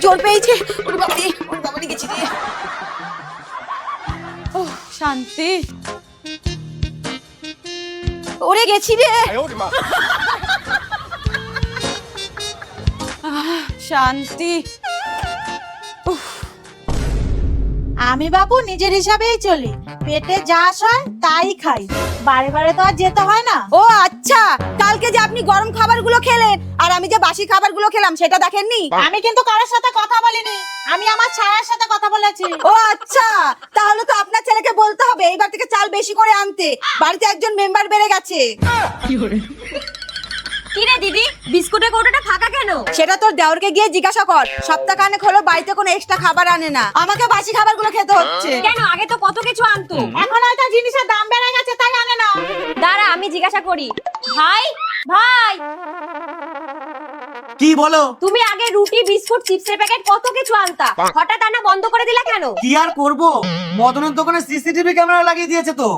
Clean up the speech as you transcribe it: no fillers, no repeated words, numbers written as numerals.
জোর পেয়েছে। ওরে বাবা রে গেছি রে। ও শান্তি, ওরে গেছি রে। শান্তি। আমি বাবু নিজের হিসাবেই চলি, পেটে যা হয় তাই খাই, বারে বারে তো আর যেতে হয় না। ও আচ্ছা, কালকে যে আপনি গরম খাবারগুলো খেলেন আর আমি যে বাসি খাবারগুলো খেলাম সেটা দেখেননি? আমি কিন্তু কারোর সাথে কথা বলিনি, আমি আমার ছায়ার সাথে কথা বলেছি। ও আচ্ছা, তাহলে তো আপনার ছেলেকে বলতে হবে এইবার থেকে চাল বেশি করে আনতে, বাড়িতে একজন মেম্বার বেড়ে গেছে। কি রে দিদি, বিস্কুটের কৌটোটা ফাঁকা কেন? সেটা তোর দেওরকে গিয়ে জিজ্ঞাসা কর, সপ্তাহখানেক হলো বাড়িতে কোনো এক্সট্রা খাবার আনে না, আমাকে বাসি খাবারগুলো খেতে হচ্ছে। কেন, আগে তো কত কিছু আনতো। এখন হয়তো জিনিসের দাম বেড়ে গেছে তাই আনে না। দাঁড়া আমি জিজ্ঞাসা করি। ভাই ভাই, কি বলো? তুমি আগে রুটি বিস্কুট চিপসের প্যাকেট কত কিছু আনতা, হঠাৎ আনা বন্ধ করে দিলা কেন? কি আর করব, মদনের দোকানে সিসিটিভি ক্যামেরা লাগিয়ে দিয়েছে তো।